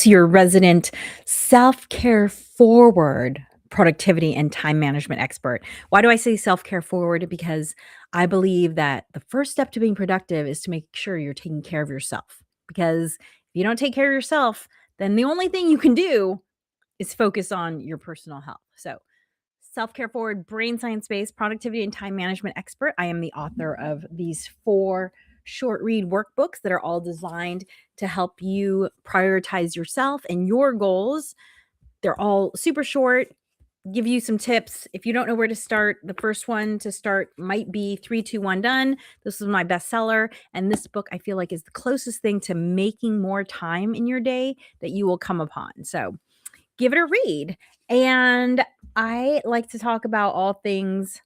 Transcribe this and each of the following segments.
Alex, your resident self-care forward productivity and time management expert. Why do I say self-care forward? Because I believe that the first step to being productive is to make sure you're taking care of yourself. Because if you don't take care of yourself, then the only thing you can do is focus on your personal health. So, self-care forward, brain science-based productivity and time management expert. I am the author of these 4 short read workbooks that are all designed to help you prioritize yourself and your goals. They're all super short, give you some tips. If you don't know where to start, the first one to start might be 3, 2, 1 done. This is my bestseller. And this book I feel like is the closest thing to making more time in your day that you will come upon. So give it a read. And I like to talk about all things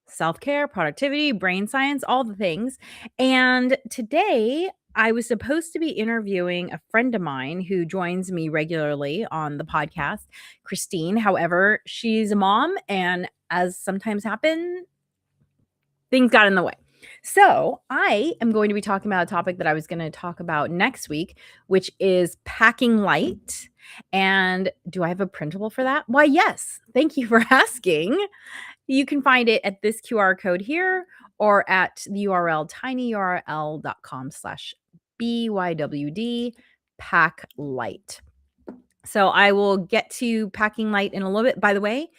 self-care, productivity, brain science, all the things. And today I was supposed to be interviewing a friend of mine who joins me regularly on the podcast, Christine. However, she's a mom, and as sometimes happen, things got in the way. So I am going to be talking about a topic that I was going to talk about next week, which is packing light. And do I have a printable for that? Why, yes. Thank you for asking. You can find it at this QR code here or at the URL tinyurl.com/BYWD pack light. So I will get to packing light in a little bit. By the way,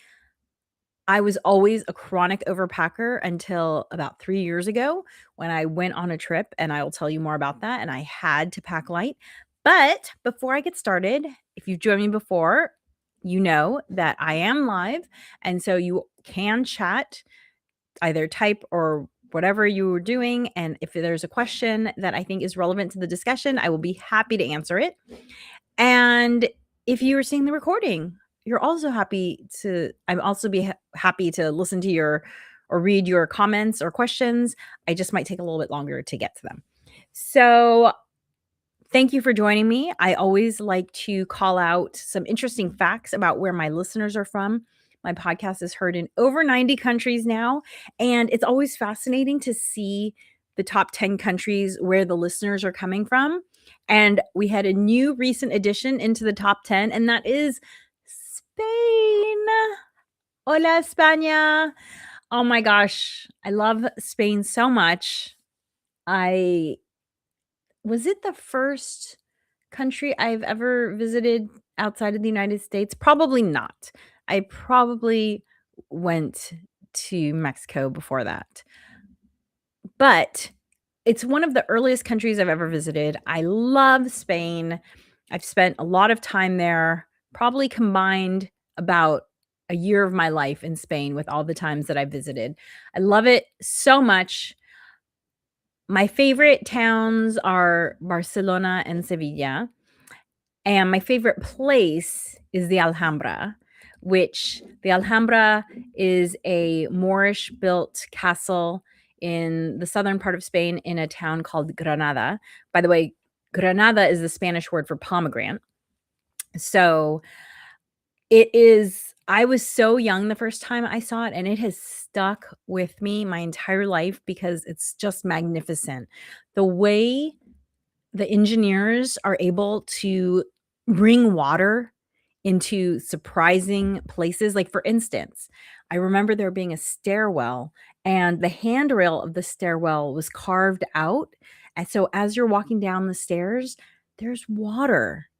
I was always a chronic overpacker until about 3 years ago when I went on a trip, and I will tell you more about that, and I had to pack light. But before I get started, if you've joined me before, you know that I am live, and so you can chat, either type or whatever you were doing, and if there's a question that I think is relevant to the discussion, I will be happy to answer it. And if you are seeing the recording, you're also happy to I'm also be happy to listen to your or read your comments or questions. I just might take a little bit longer to get to them. So, thank you for joining me. I always like to call out some interesting facts about where my listeners are from. My podcast is heard in over 90 countries now, and it's always fascinating to see the top 10 countries where the listeners are coming from. And we had a new recent addition into the top 10, and that is Spain. Hola, España. Oh my gosh, I love Spain so much. I Was it the first country I've ever visited outside of the United States? Probably not. I probably went to Mexico before that. But it's one of the earliest countries I've ever visited. I love Spain. I've spent a lot of time there, probably combined about a year of my life in Spain with all the times that I visited. I love it so much. My favorite towns are Barcelona and Sevilla, and my favorite place is the Alhambra, which the Alhambra is a Moorish-built castle in the southern part of Spain in a town called Granada. By the way, Granada is the Spanish word for pomegranate. So it is I was so young the first time I saw it, and it has stuck with me my entire life because it's just magnificent. The way the engineers are able to bring water into surprising places, like, for instance, I remember there being a stairwell, and the handrail of the stairwell was carved out, and so as you're walking down the stairs, there's water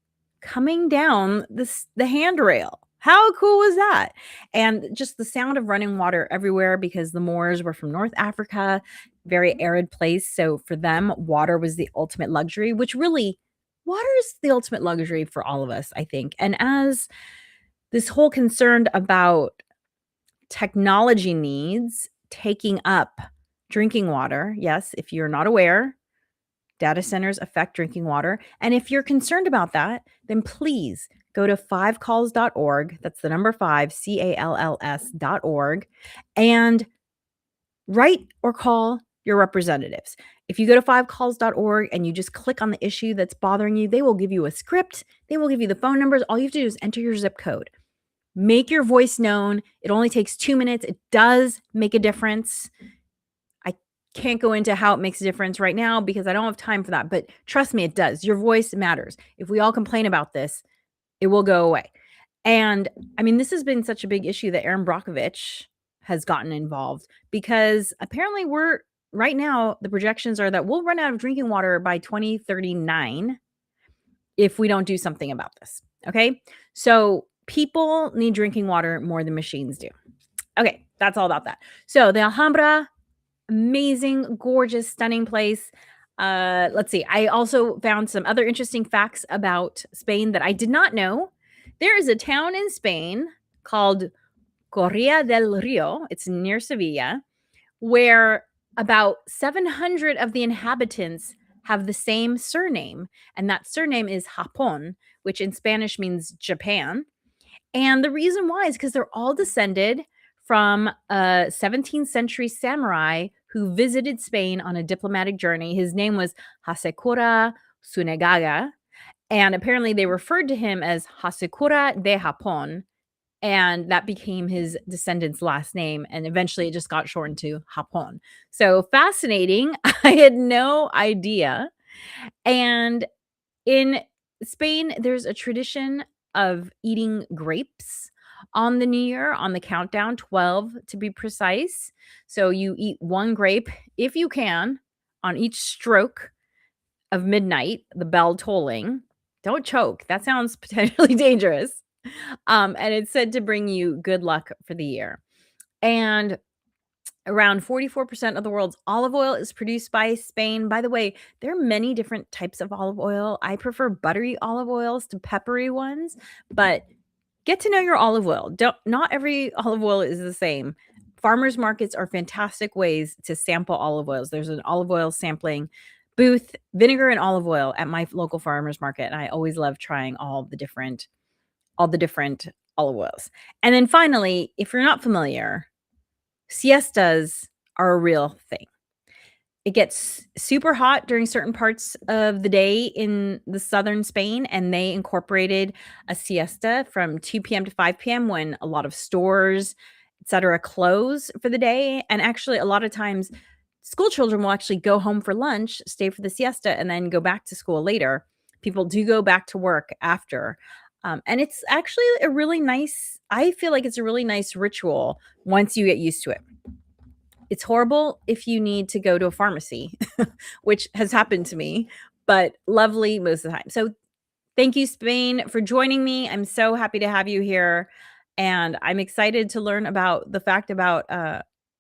coming down the handrail. How cool was that? And just the sound of running water everywhere because the Moors were from North Africa, very arid place. So for them, water was the ultimate luxury, which really, water is the ultimate luxury for all of us, I think. And as this whole concern about technology needs taking up drinking water, yes, if you're not aware, data centers affect drinking water. And if you're concerned about that, then please go to fivecalls.org. That's the number 5, CALLS.org, and write or call your representatives. If you go to fivecalls.org and you just click on the issue that's bothering you, they will give you a script. They will give you the phone numbers. All you have to do is enter your zip code. Make your voice known. It only takes 2 minutes. It does make a difference. I can't go into how it makes a difference right now because I don't have time for that, but trust me, it does. Your voice matters. If we all complain about this, it will go away. And I mean, this has been such a big issue that Aaron Brockovich has gotten involved because apparently we're right now, the projections are that we'll run out of drinking water by 2039 if we don't do something about this. Okay. So people need drinking water more than machines do. Okay. That's all about that. So the Alhambra, amazing, gorgeous, stunning place. Let's see. I also found some other interesting facts about Spain that I did not know. There is a town in Spain called Correa del Rio. It's near Sevilla, where about 700 of the inhabitants have the same surname, and that surname is Japón, which in Spanish means Japan. And the reason why is because they're all descended from a 17th century samurai who visited Spain on a diplomatic journey. His name was Hasekura Tsunegaga, and apparently they referred to him as Hasekura de Japón, and that became his descendant's last name, and eventually it just got shortened to Japón. So fascinating. I had no idea. And in Spain, there's a tradition of eating grapes on the new year, on the countdown, 12 to be precise. So you eat one grape, if you can, on each stroke of midnight, the bell tolling. Don't choke. That sounds potentially dangerous. And it's said to bring you good luck for the year. And around 44% of the world's olive oil is produced by Spain. By the way, there are many different types of olive oil. I prefer buttery olive oils to peppery ones, but get to know your olive oil. Not every olive oil is the same. Farmers markets are fantastic ways to sample olive oils. There's an olive oil sampling booth, vinegar and olive oil at my local farmers market, and I always love trying all the different olive oils. And then finally, if you're not familiar, siestas are a real thing. It gets super hot during certain parts of the day in the southern Spain, and they incorporated a siesta from 2 p.m. to 5 p.m. when a lot of stores, etc., close for the day. And actually, a lot of times, school children will actually go home for lunch, stay for the siesta, and then go back to school later. People do go back to work after. And it's actually a really nice, I feel like it's a really nice ritual once you get used to it. It's horrible if you need to go to a pharmacy, which has happened to me, but lovely most of the time. So thank you, Spain, for joining me. I'm so happy to have you here. And I'm excited to learn about the fact about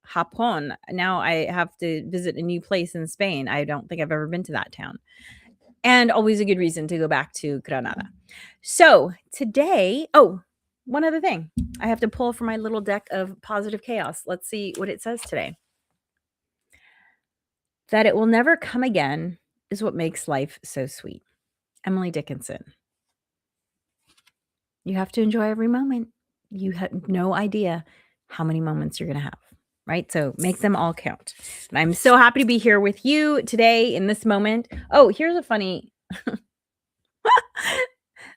Japón. Now I have to visit a new place in Spain. I don't think I've ever been to that town. And always a good reason to go back to Granada. So today, one other thing. I have to pull from my little deck of positive chaos. Let's see what it says today. That it will never come again is what makes life so sweet. Emily Dickinson. You have to enjoy every moment. You have no idea how many moments you're going to have, right? So make them all count. And I'm so happy to be here with you today in this moment. Oh, here's a funny,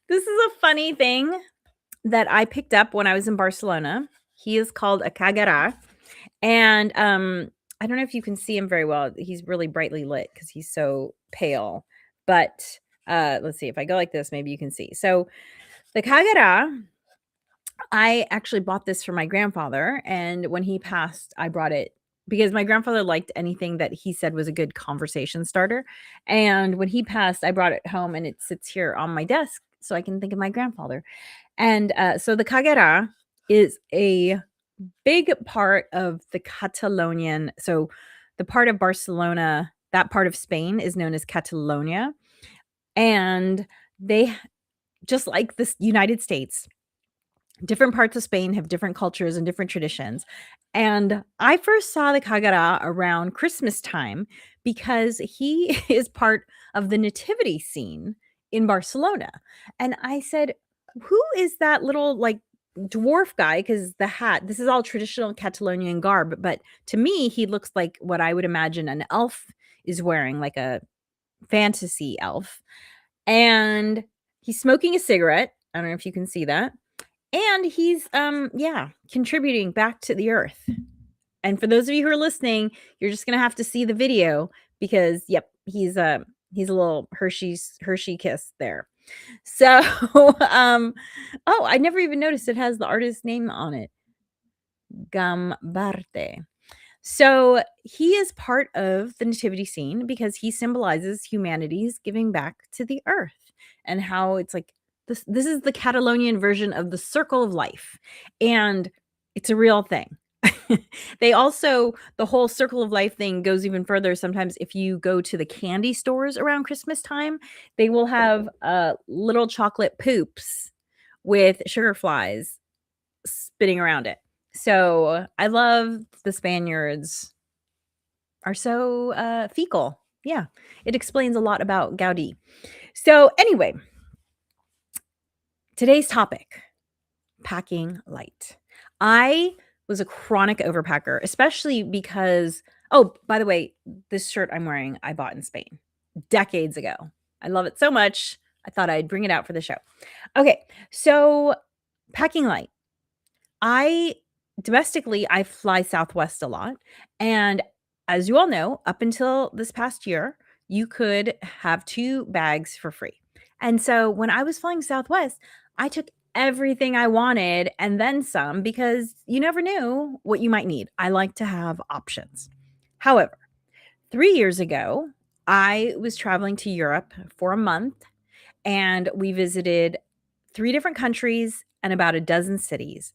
this is a funny thing that I picked up when I was in Barcelona. He is called a kagara. And I don't know if you can see him very well. He's really brightly lit because he's so pale. But let's see, if I go like this, maybe you can see. So the kagara, I actually bought this for my grandfather. And when he passed, I brought it because my grandfather liked anything that he said was a good conversation starter. And when he passed, I brought it home and it sits here on my desk so I can think of my grandfather. And so the kagara is a big part of the Catalonian. So the part of Barcelona, that part of Spain is known as Catalonia. And they, just like the United States, different parts of Spain have different cultures and different traditions. And I first saw the kagara around Christmas time because he is part of the nativity scene in Barcelona. And I said, who is that little like dwarf guy? Because the hat, this is all traditional Catalonian garb, but to me, he looks like what I would imagine an elf is wearing, like a fantasy elf. And he's smoking a cigarette. I don't know if you can see that. And he's contributing back to the earth. And for those of you who are listening, you're just gonna have to see the video because, yep, he's a little Hershey kiss there. So, oh, I never even noticed it has the artist's name on it, Gambarte. So he is part of the nativity scene because he symbolizes humanity's giving back to the earth and how it's like this is the Catalonian version of the circle of life. And it's a real thing. They also the whole circle of life thing goes even further. Sometimes if you go to the candy stores around Christmas time, they will have little chocolate poops with sugar flies spinning around it. So I love the Spaniards are so fecal. Yeah, it explains a lot about Gaudi. So, anyway, today's topic, packing light. I was a chronic overpacker, especially because, oh, by the way, this shirt I'm wearing, I bought in Spain decades ago. I love it so much. I thought I'd bring it out for the show. Okay, so packing light. I domestically, I fly Southwest a lot. And as you all know, up until this past year, you could have 2 bags for free. And so when I was flying Southwest, I took everything I wanted and then some because you never knew what you might need. I like to have options. However, 3 years ago, I was traveling to Europe for a month and we visited 3 different countries and about a dozen cities.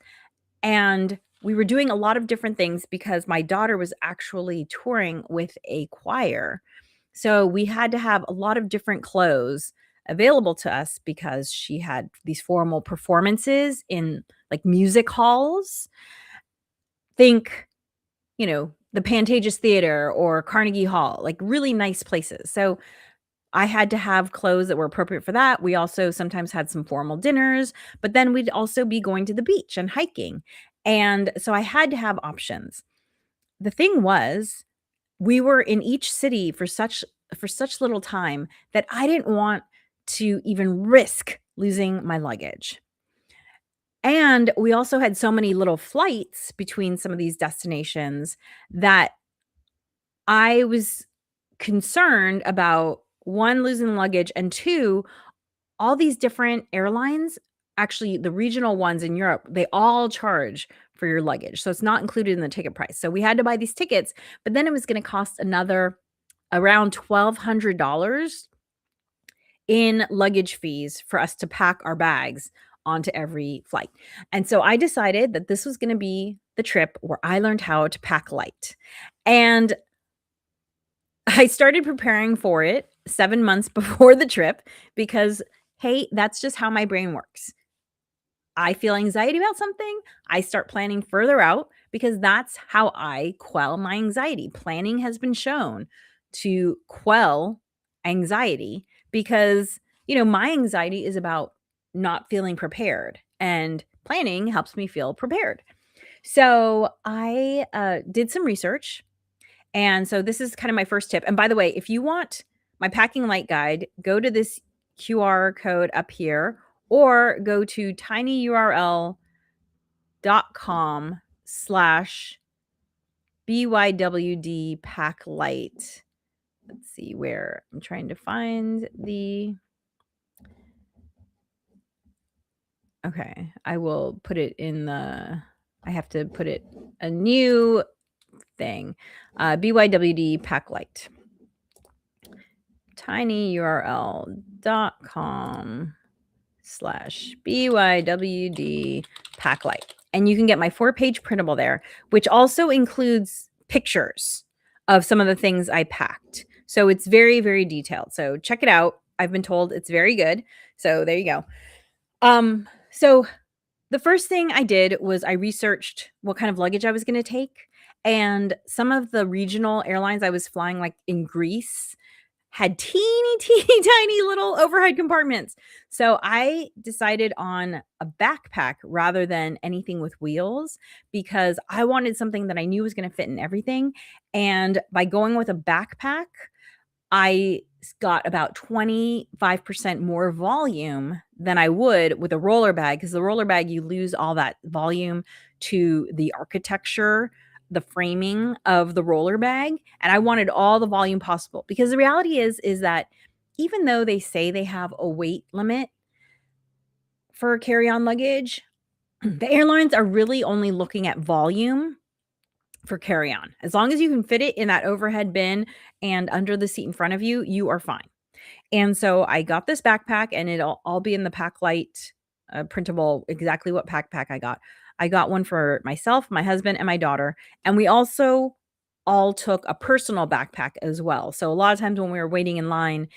And we were doing a lot of different things because my daughter was actually touring with a choir. So we had to have a lot of different clothes available to us because she had these formal performances in like music halls. Think, the Pantages Theater or Carnegie Hall, like really nice places. So I had to have clothes that were appropriate for that. We also sometimes had some formal dinners, but then we'd also be going to the beach and hiking. And so I had to have options. The thing was, we were in each city for such little time that I didn't want to even risk losing my luggage. And we also had so many little flights between some of these destinations that I was concerned about one, losing luggage, and two, all these different airlines, actually the regional ones in Europe, they all charge for your luggage. So it's not included in the ticket price. So we had to buy these tickets, but then it was going to cost another around $1,200 in luggage fees for us to pack our bags onto every flight. And so I decided that this was going to be the trip where I learned how to pack light. And I started preparing for it 7 months before the trip because, hey, that's just how my brain works. I feel anxiety about something, I start planning further out because that's how I quell my anxiety. Planning has been shown to quell anxiety because, my anxiety is about not feeling prepared, and planning helps me feel prepared. So I did some research, and so this is kind of my first tip. And by the way, if you want my packing light guide, go to this QR code up here or go to tinyurl.com/BYWD pack light. Let's see where I'm trying to find the. Okay, I will put it in I have to put it a new thing. BYWD pack light. tinyurl.com/BYWD pack light. And you can get my 4-page printable there, which also includes pictures of some of the things I packed. So it's very, very detailed. So check it out. I've been told it's very good. So there you go. So the first thing I did was I researched what kind of luggage I was going to take. And some of the regional airlines I was flying, like in Greece, had teeny, teeny, tiny little overhead compartments. So I decided on a backpack rather than anything with wheels because I wanted something that I knew was going to fit in everything. And by going with a backpack, I got about 25% more volume than I would with a roller bag because the roller bag, you lose all that volume to the architecture the framing of the roller bag, and I wanted all the volume possible because the reality is that even though they say they have a weight limit for carry-on luggage, the airlines are really only looking at volume for carry-on. As long as you can fit it in that overhead bin and under the seat in front of you, you are fine. And so I got this backpack, and it'll all be in the Pack Light, printable, exactly what backpack I got. I got one for myself, my husband, and my daughter, and we also all took a personal backpack as well. So a lot of times when we were waiting in line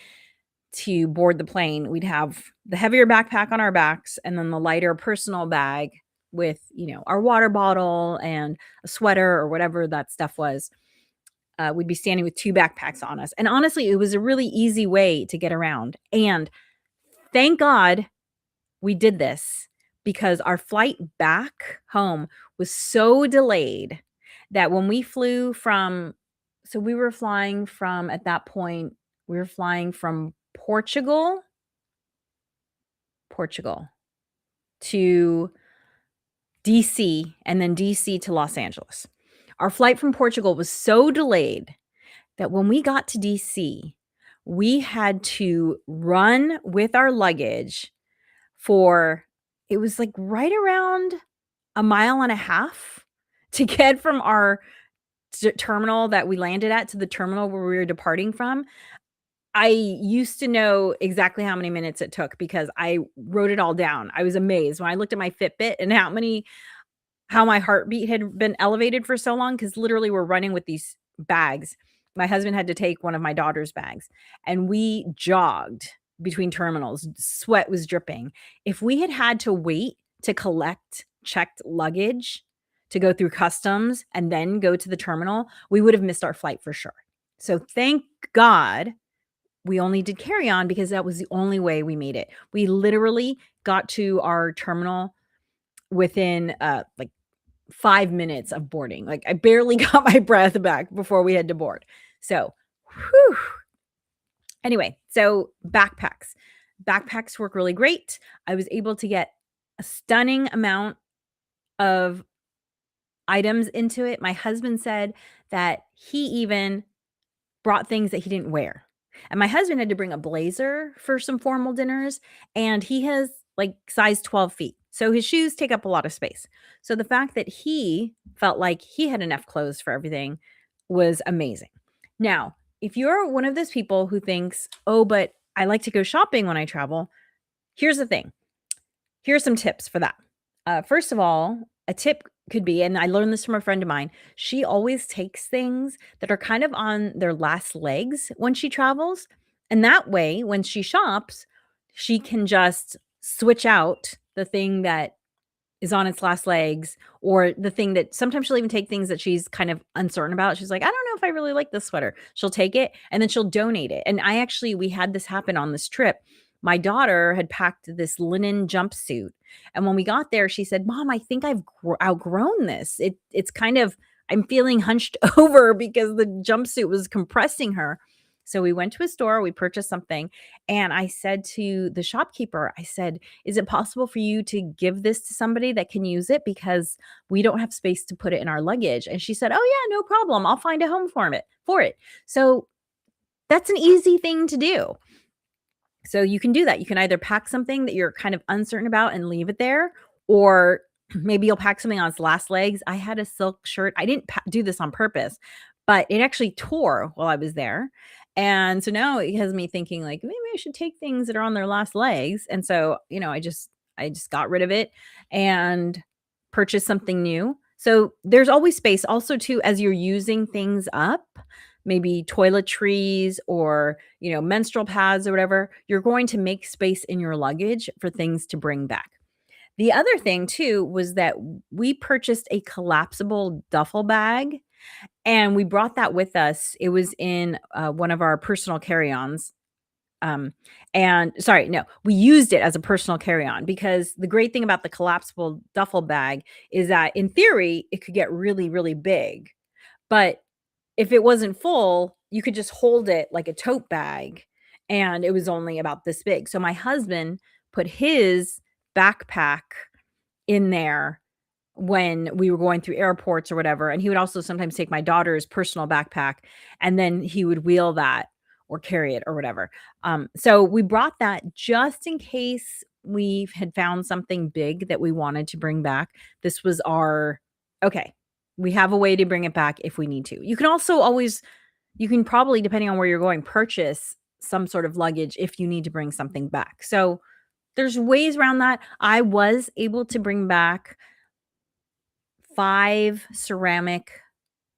to board the plane, we'd have the heavier backpack on our backs and then the lighter personal bag with, our water bottle and a sweater or whatever that stuff was. We'd be standing with 2 backpacks on us. And honestly, it was a really easy way to get around. And thank God we did this because our flight back home was so delayed that when we flew we were flying from, at that point, we were flying from Portugal to DC and then DC to Los Angeles. Our flight from Portugal was so delayed that when we got to DC, we had to run with our luggage it was like right around a mile and a half to get from our terminal that we landed at to the terminal where we were departing from. I used to know exactly how many minutes it took because I wrote it all down. I was amazed when I looked at my Fitbit and how my heartbeat had been elevated for so long, because literally we're running with these bags. My husband had to take one of my daughter's bags, and we jogged between terminals. Sweat was dripping. If we had to wait to collect checked luggage to go through customs and then go to the terminal, we would have missed our flight for sure. So thank God we only did carry on because that was the only way we made it. We literally got to our terminal within like 5 minutes of boarding. Like I barely got my breath back before we had to board. So, whew. Anyway, so backpacks. Backpacks work really great. I was able to get a stunning amount of items into it. My husband said that he even brought things that he didn't wear. And my husband had to bring a blazer for some formal dinners, and he has like size 12 feet. So his shoes take up a lot of space. So the fact that he felt like he had enough clothes for everything was amazing. Now, if you're one of those people who thinks, oh, but I like to go shopping when I travel, here's the thing. Here's some tips for that. First of all, a tip could be, and I learned this from a friend of mine, she always takes things that are kind of on their last legs when she travels. And that way, when she shops, she can just switch out the thing that is on its last legs, or the thing that sometimes she'll even take things that she's kind of uncertain about. She's like, I don't know if I really like this sweater. She'll take it and then she'll donate it. And we had this happen on this trip. My daughter had packed this linen jumpsuit. And when we got there, she said, Mom, I think I've outgrown this. It's kind of, I'm feeling hunched over because the jumpsuit was compressing her. So we went to a store, we purchased something, and I said to the shopkeeper, I said, is it possible for you to give this to somebody that can use it? Because we don't have space to put it in our luggage. And she said, oh yeah, no problem. I'll find a home for it. So that's an easy thing to do. So you can do that. You can either pack something that you're kind of uncertain about and leave it there, or maybe you'll pack something on its last legs. I had a silk shirt. I didn't do this on purpose, but it actually tore while I was there. And so now it has me thinking like, maybe I should take things that are on their last legs. And so, I just got rid of it and purchased something new. So there's always space also too, as you're using things up, maybe toiletries or, menstrual pads or whatever, you're going to make space in your luggage for things to bring back. The other thing too was that we purchased a collapsible duffel bag, and we brought that with us. It was in one of our personal carry-ons. We used it as a personal carry-on, because the great thing about the collapsible duffel bag is that in theory, it could get really, really big. But if it wasn't full, you could just hold it like a tote bag, and it was only about this big. So my husband put his backpack in there when we were going through airports or whatever, and he would also sometimes take my daughter's personal backpack, and then he would wheel that or carry it or whatever. So we brought that just in case we had found something big that we wanted to bring back. This was our okay, we have a way to bring it back if we need to. You can also always you can probably, depending on where you're going, purchase some sort of luggage if you need to bring something back. So there's ways around that. I was able to bring back 5 ceramic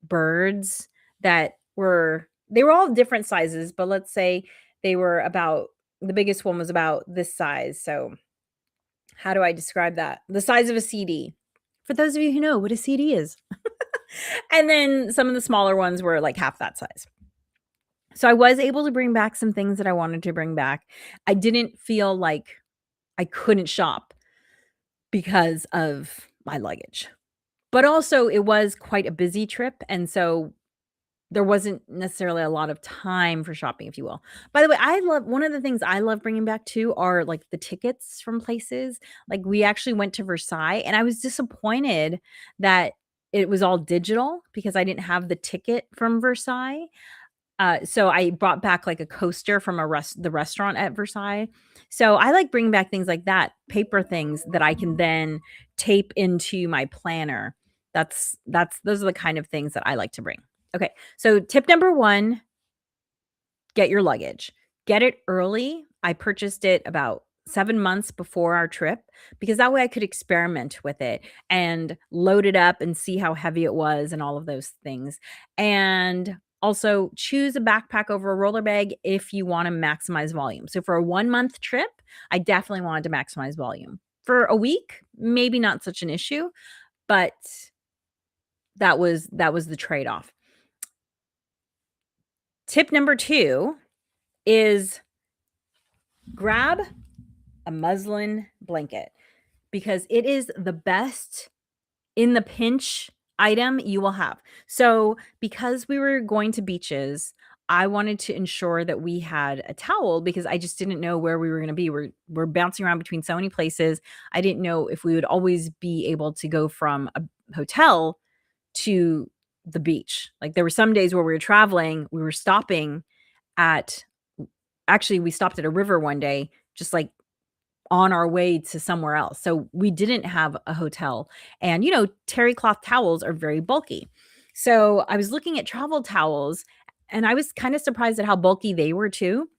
birds that they were all different sizes, but let's say they were about the biggest one was about this size. So how do I describe that? The size of a CD. For those of you who know what a CD is. And then some of the smaller ones were like half that size. So I was able to bring back some things that I wanted to bring back. I didn't feel like I couldn't shop because of my luggage. But also it was quite a busy trip, and so there wasn't necessarily a lot of time for shopping, if you will. By the way, I love one of the things I love bringing back too are, like, the tickets from places. Like, we actually went to Versailles, and I was disappointed that it was all digital because I didn't have the ticket from Versailles. So I brought back, like, a coaster from the restaurant at Versailles. So I like bringing back things like that, paper things that I can then tape into my planner. Those are the kind of things that I like to bring. Okay, so tip number 1, get your luggage. Get it early. I purchased it about 7 months before our trip because that way I could experiment with it and load it up and see how heavy it was and all of those things. And also choose a backpack over a roller bag if you want to maximize volume. So for a 1-month trip, I definitely wanted to maximize volume. For a week, maybe not such an issue, but that was the trade-off. Tip number 2 is grab a muslin blanket because it is the best in the pinch item you will have. So, because we were going to beaches, I wanted to ensure that we had a towel because I just didn't know where we were going to be. We're bouncing around between so many places. I didn't know if we would always be able to go from a hotel to the beach. Like there were some days where we were traveling, we were stopping at actually we stopped at a river one day just like on our way to somewhere else. So we didn't have a hotel. And terry cloth towels are very bulky. So I was looking at travel towels and I was kind of surprised at how bulky they were too.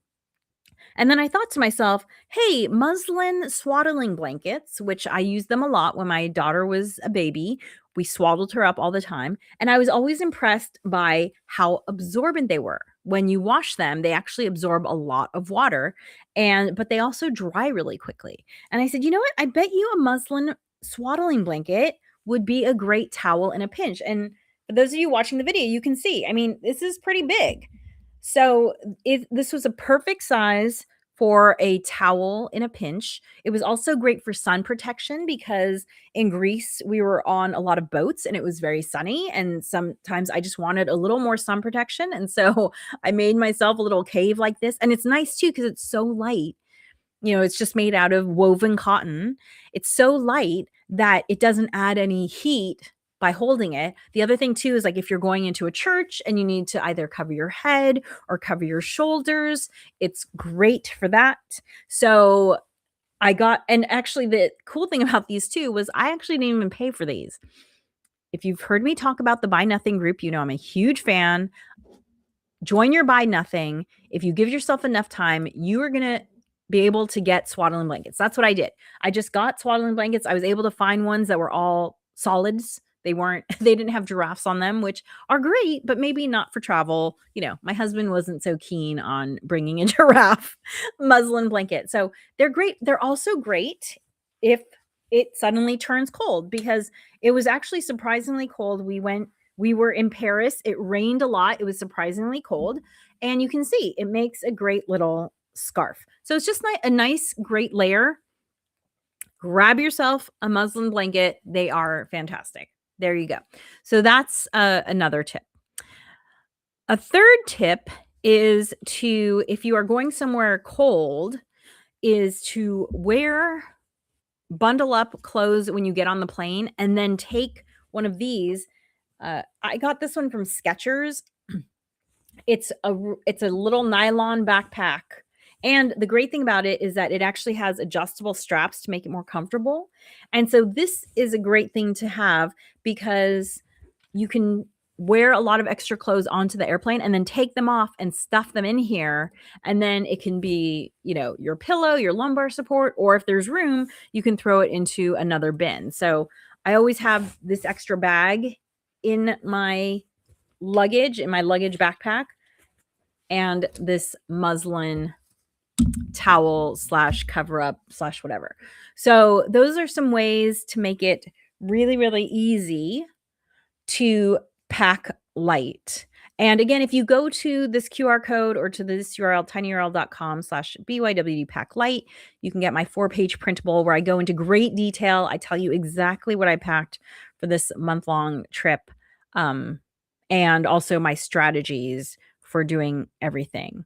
And then I thought to myself, hey, muslin swaddling blankets, which I used them a lot when my daughter was a baby. We swaddled her up all the time. And I was always impressed by how absorbent they were. When you wash them, they actually absorb a lot of water, but they also dry really quickly. And I said, you know what? I bet you a muslin swaddling blanket would be a great towel in a pinch. And for those of you watching the video, you can see, I mean, this is pretty big. So this was a perfect size for a towel in a pinch. It was also great for sun protection because in Greece we were on a lot of boats and it was very sunny and sometimes I just wanted a little more sun protection and so I made myself a little cave like this and it's nice too because it's so light. It's just made out of woven cotton. It's so light that it doesn't add any heat by holding it. The other thing too is like if you're going into a church and you need to either cover your head or cover your shoulders, it's great for that. So and actually the cool thing about these too was I actually didn't even pay for these. If you've heard me talk about the Buy Nothing group, I'm a huge fan. Join your Buy Nothing. If you give yourself enough time, you are going to be able to get swaddling blankets. That's what I did. I just got swaddling blankets. I was able to find ones that were all solids. They didn't have giraffes on them, which are great, but maybe not for travel. My husband wasn't so keen on bringing a giraffe muslin blanket. So they're great. They're also great if it suddenly turns cold because it was actually surprisingly cold. We were in Paris. It rained a lot. It was surprisingly cold. And you can see it makes a great little scarf. So it's just a nice, great layer. Grab yourself a muslin blanket. They are fantastic. There you go. So that's another tip. A third tip is if you are going somewhere cold, is to wear bundle up clothes when you get on the plane, and then take one of these. I got this one from Skechers. It's a little nylon backpack. And the great thing about it is that it actually has adjustable straps to make it more comfortable. And so this is a great thing to have because you can wear a lot of extra clothes onto the airplane and then take them off and stuff them in here. And then it can be, your pillow, your lumbar support, or if there's room, you can throw it into another bin. So I always have this extra bag in my luggage, backpack, and this muslin towel / cover up / whatever. So those are some ways to make it really, really easy to pack light. And again, if you go to this QR code or to this URL, tinyurl.com/BYWD pack light, you can get my 4-page printable where I go into great detail. I tell you exactly what I packed for this month-long trip, and also my strategies for doing everything.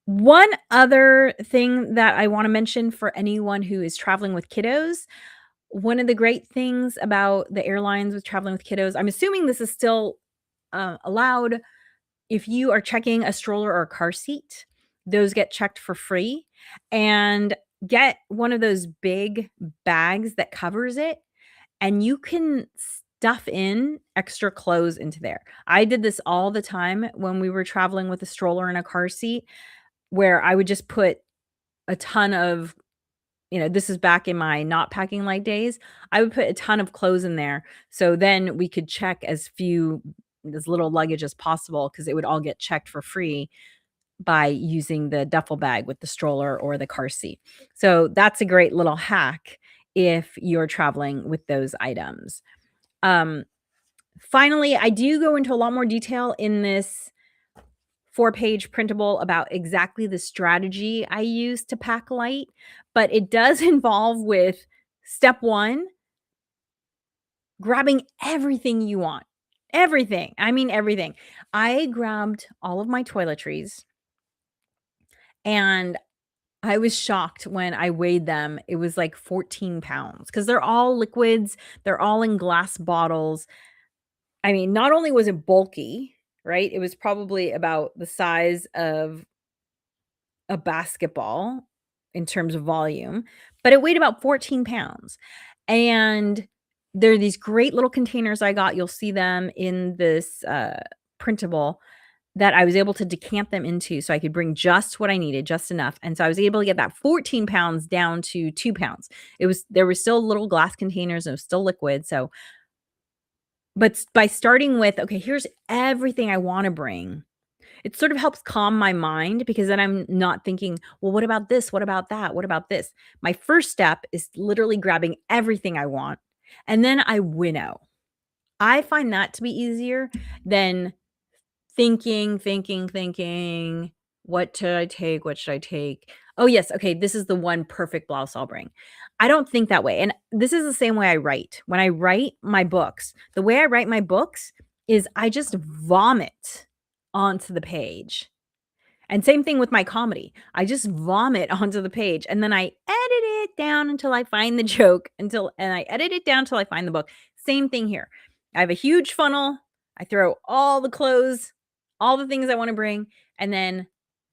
One other thing that I want to mention for anyone who is traveling with kiddos, one of the great things about the airlines with traveling with kiddos, I'm assuming this is still allowed. If you are checking a stroller or a car seat, those get checked for free. And get one of those big bags that covers it, and you can stuff in extra clothes into there. I did this all the time when we were traveling with a stroller and a car seat, where I would just put a ton of, this is back in my not packing light days. I would put a ton of clothes in there. So then we could check as little luggage as possible, because it would all get checked for free by using the duffel bag with the stroller or the car seat. So that's a great little hack if you're traveling with those items. Finally, I do go into a lot more detail in this 4-page printable about exactly the strategy I use to pack light, but it does involve with step 1, grabbing everything you want. Everything. I mean, everything. I grabbed all of my toiletries, and I was shocked when I weighed them. It was like 14 pounds because they're all liquids. They're all in glass bottles. I mean, not only was it bulky, right? It was probably about the size of a basketball in terms of volume, but it weighed about 14 pounds. And there are these great little containers I got. You'll see them in this printable that I was able to decant them into so I could bring just what I needed, just enough. And so I was able to get that 14 pounds down to 2 pounds. There were still little glass containers and it was still liquid. So, but by starting with, okay, here's everything I want to bring, it sort of helps calm my mind, because then I'm not thinking, well, what about this? What about that? What about this? My first step is literally grabbing everything I want, and then I winnow. I find that to be easier than thinking, what should I take? What should I take? Oh, yes. Okay. This is the one perfect blouse I'll bring. I don't think that way. And this is the same way I write. When I write my books, the way I write my books is I just vomit onto the page. And same thing with my comedy. I just vomit onto the page, and then I edit it down until I find the joke, and I edit it down until I find the book. Same thing here. I have a huge funnel. I throw all the clothes, all the things I want to bring, and then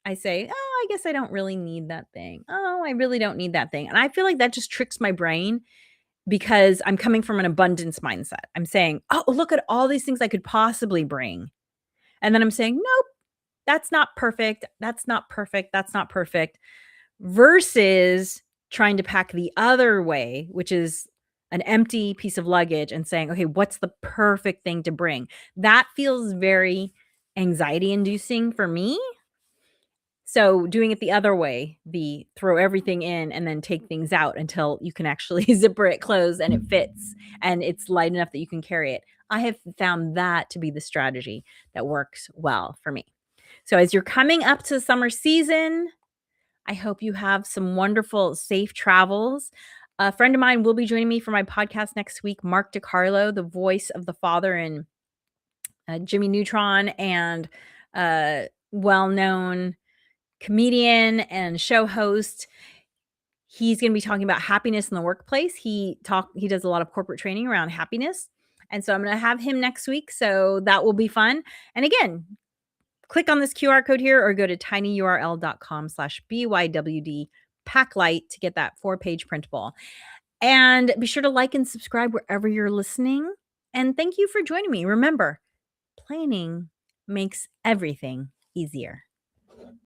I say, "Oh, I guess I don't really need that thing. Oh, I really don't need that thing." And I feel like that just tricks my brain, because I'm coming from an abundance mindset. I'm saying, "Oh, look at all these things I could possibly bring." And then I'm saying, "Nope, that's not perfect. That's not perfect. That's not perfect." Versus trying to pack the other way, which is an empty piece of luggage, and saying, okay, what's the perfect thing to bring? That feels very anxiety inducing for me. So doing it the other way, the throw everything in and then take things out until you can actually zipper it closed and it fits and it's light enough that you can carry it. I have found that to be the strategy that works well for me. So as you're coming up to the summer season, I hope you have some wonderful, safe travels. A friend of mine will be joining me for my podcast next week, Mark Decarlo, the voice of the father in Jimmy Neutron, and well-known comedian and show host. He's gonna be talking about happiness in the workplace. He does a lot of corporate training around happiness, and so I'm gonna have him next week, so that will be fun. And again, click on this QR code here or go to tinyurl.com/BYWD Packlight to get that 4-page printable. And be sure to like and subscribe wherever you're listening. And thank you for joining me. Remember, planning makes everything easier.